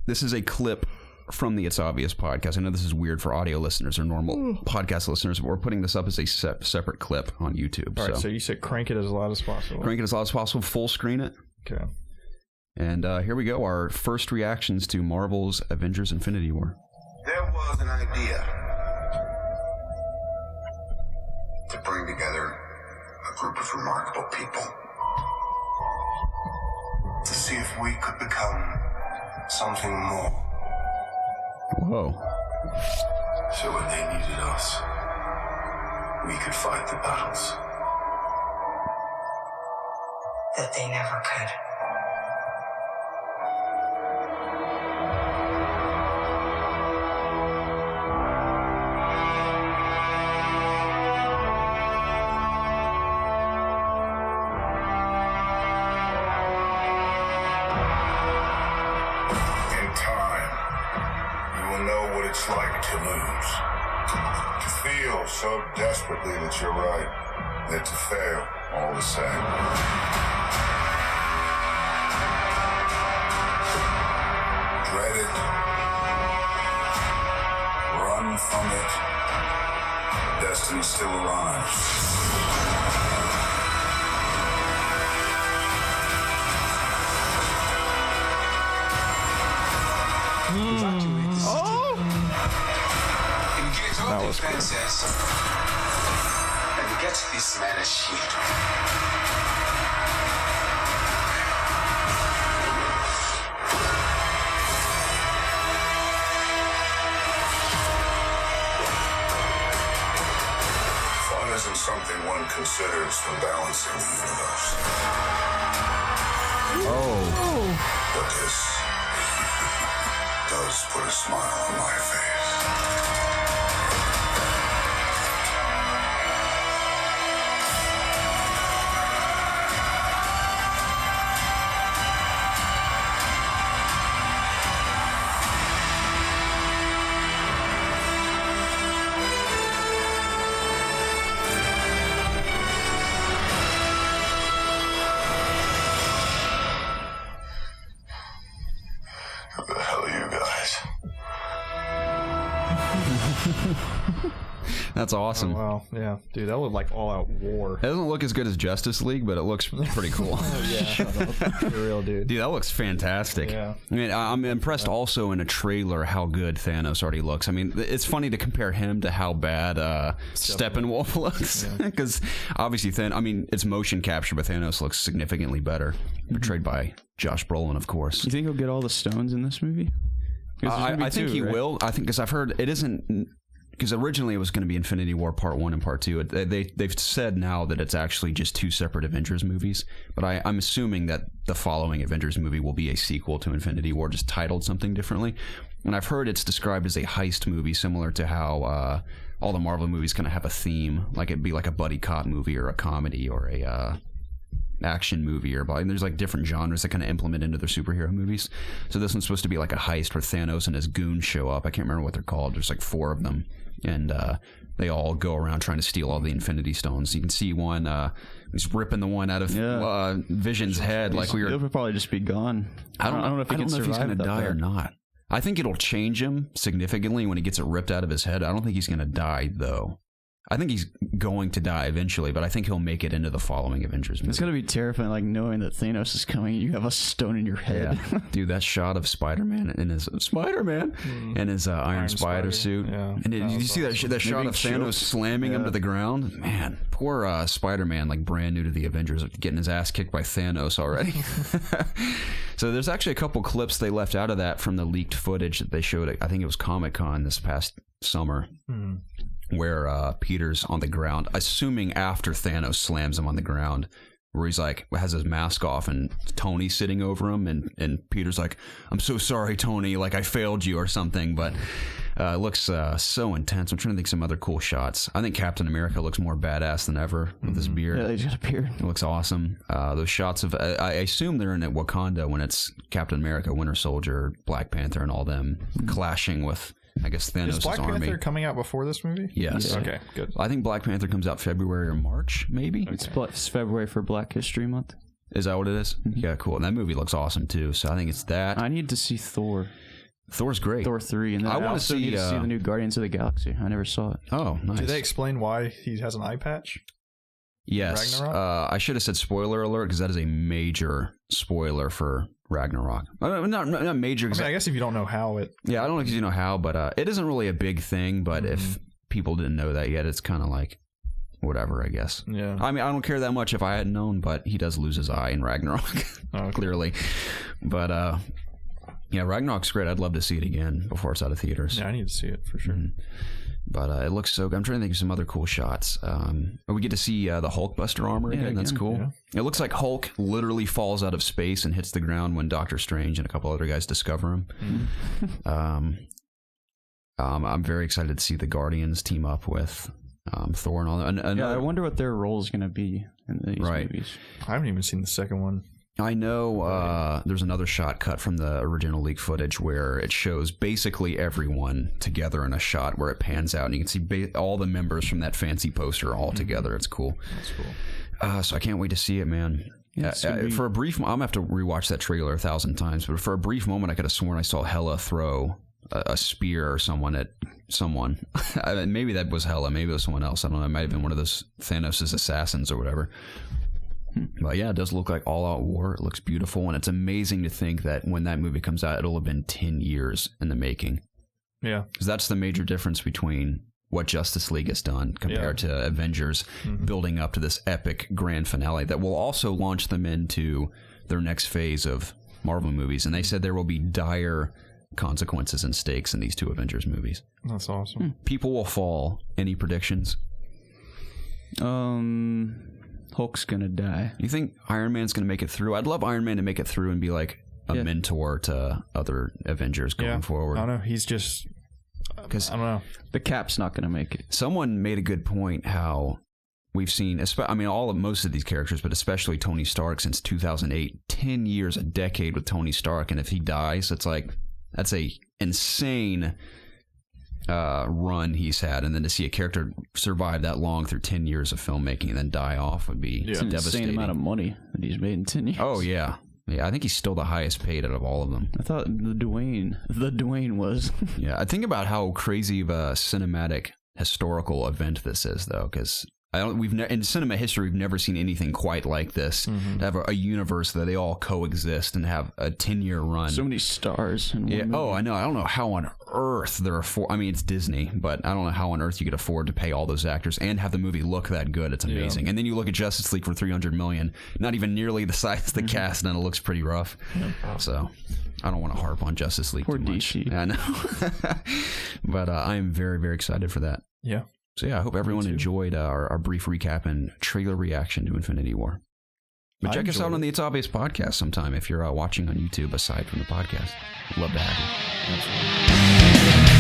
This is a clip from the It's Obvious podcast. I know this is weird for audio listeners or normal podcast listeners, but we're putting this up as a separate clip on YouTube. All right, so you said crank it as loud as possible. Crank it as loud as possible, full screen it. Okay. And here we go, our first reactions to Marvel's Avengers Infinity War. There was an idea to bring together a group of remarkable people to see if we could become something more. Whoa. So when they needed us, we could fight the battles that they never could. It's like to lose, to feel so desperately that you're right, that to fail all the same. Dread it, run from it, destiny still arrives. That was cool. And get this man a shield. Fun isn't something one considers when balancing the universe. But this does put a smile on my face. Who the hell are you guys? That's awesome. Oh, wow, yeah, dude, that looked like all-out war. It doesn't look as good as Justice League, but it looks pretty cool. Yeah, for real, dude. Dude, that looks fantastic. Yeah. I mean, I'm impressed also in a trailer how good Thanos already looks. I mean, it's funny to compare him to how bad Steppenwolf looks, because obviously it's motion capture, but Thanos looks significantly better. Portrayed by Josh Brolin, of course. You think he'll get all the stones in this movie? I think he will. I think because I've heard it isn't. Because originally it was going to be Infinity War Part 1 and Part 2. They've said now that it's actually just two separate Avengers movies. But I'm assuming that the following Avengers movie will be a sequel to Infinity War, just titled something differently. And I've heard it's described as a heist movie, similar to how all the Marvel movies kind of have a theme. Like it'd be like a buddy cop movie or a comedy or a action movie, or there's like different genres that kind of implement into their superhero movies. So this one's supposed to be like a heist where Thanos and his goons show up. I can't remember what they're called. There's like 4 of them, and they all go around trying to steal all the Infinity Stones. You can see one, he's ripping the one out of Vision's head. Like He'll probably just be gone. I don't know if he's going to die or not. not. I think it'll change him significantly when he gets it ripped out of his head. I don't think he's going to die though. I think he's going to die eventually, but I think he'll make it into the following Avengers movie. It's going to be terrifying, like knowing that Thanos is coming and you have a stone in your head. Yeah. Dude, that shot of Spider-Man in his Iron Spider suit. Yeah, and you see that shot of Thanos slamming him to the ground? Man, poor Spider-Man, like brand new to the Avengers, getting his ass kicked by Thanos already. So there's actually a couple clips they left out of that from the leaked footage that they showed. I think it was Comic-Con this past summer. Where Peter's on the ground, assuming after Thanos slams him on the ground, where he's like, has his mask off and Tony's sitting over him, and Peter's like, I'm so sorry, Tony, like I failed you or something, but it looks so intense. I'm trying to think of some other cool shots. I think Captain America looks more badass than ever with his beard. Yeah, he's got a beard. It looks awesome. Those shots of, I assume they're in Wakanda when it's Captain America, Winter Soldier, Black Panther, and all them clashing with, I guess, Thanos' army. Is Black Panther coming out before this movie? Yes. Yeah. Okay, good. I think Black Panther comes out February or March, maybe. Okay. It's February for Black History Month. Is that what it is? Yeah, cool. And that movie looks awesome, too. So I think it's that. I need to see Thor. Thor's great. Thor 3, and then I want to see the new Guardians of the Galaxy. I never saw it. Oh, nice. Did they explain why he has an eye patch? Yes. I should have said spoiler alert because that is a major spoiler for Ragnarok. Not major. I guess if you don't know how it... Yeah, I don't know if you know how, but it isn't really a big thing, but if people didn't know that yet, it's kind of like, whatever, I guess. Yeah. I mean, I don't care that much if I hadn't known, but he does lose his eye in Ragnarok, clearly. But, yeah, Ragnarok's great. I'd love to see it again before it's out of theaters. Yeah, I need to see it for sure. But it looks so good. I'm trying to think of some other cool shots. We get to see the Hulkbuster armor again. That's cool. Yeah. It looks like Hulk literally falls out of space and hits the ground when Doctor Strange and a couple other guys discover him. I'm very excited to see the Guardians team up with Thor and all that. I wonder what their role is going to be in these movies. I haven't even seen the second one. I know there's another shot cut from the original leak footage where it shows basically everyone together in a shot where it pans out and you can see all the members from that fancy poster all together. It's cool. That's cool. So I can't wait to see it, man. Yeah, for a brief, I'm gonna have to rewatch that trailer 1,000 times. But for a brief moment, I could have sworn I saw Hela throw a spear or someone at someone. Maybe that was Hela. Maybe it was someone else. I don't know. It might have been one of those Thanos' assassins or whatever. But yeah, it does look like all-out war. It looks beautiful, and it's amazing to think that when that movie comes out, it'll have been 10 years in the making. Yeah. Because that's the major difference between what Justice League has done compared to Avengers building up to this epic grand finale that will also launch them into their next phase of Marvel movies. And they said there will be dire consequences and stakes in these two Avengers movies. That's awesome. People will fall. Any predictions? Hulk's gonna die. You think Iron Man's gonna make it through? I'd love Iron Man to make it through and be like a mentor to other Avengers going forward. I don't know. He's just... Because I don't know. The Cap's not gonna make it. Someone made a good point how we've seen, most of these characters, but especially Tony Stark since 2008, 10 years, a decade with Tony Stark, and if he dies, it's like, that's a insane run he's had, and then to see a character survive that long through 10 years of filmmaking and then die off would be devastating. Insane amount of money that he's made in 10 years. Oh yeah, I think he's still the highest paid out of all of them. I thought the Dwayne was. Yeah, I think about how crazy of a cinematic historical event this is, though, because in cinema history, we've never seen anything quite like this. To have a universe that they all coexist and have a 10-year run. So many stars. In one movie. Oh, I know. I don't know how on earth there are it's Disney, but I don't know how on earth you could afford to pay all those actors and have the movie look that good. It's amazing. Yeah. And then you look at Justice League for $300 million, not even nearly the size of the cast, and it looks pretty rough. So I don't want to harp on Justice League too much. DC. I know. But I am very, very excited for that. Yeah. So yeah, I hope everyone enjoyed our brief recap and trailer reaction to Infinity War. But check us out on the It's Obvious podcast sometime if you're watching on YouTube aside from the podcast. I'd love to have you. Absolutely.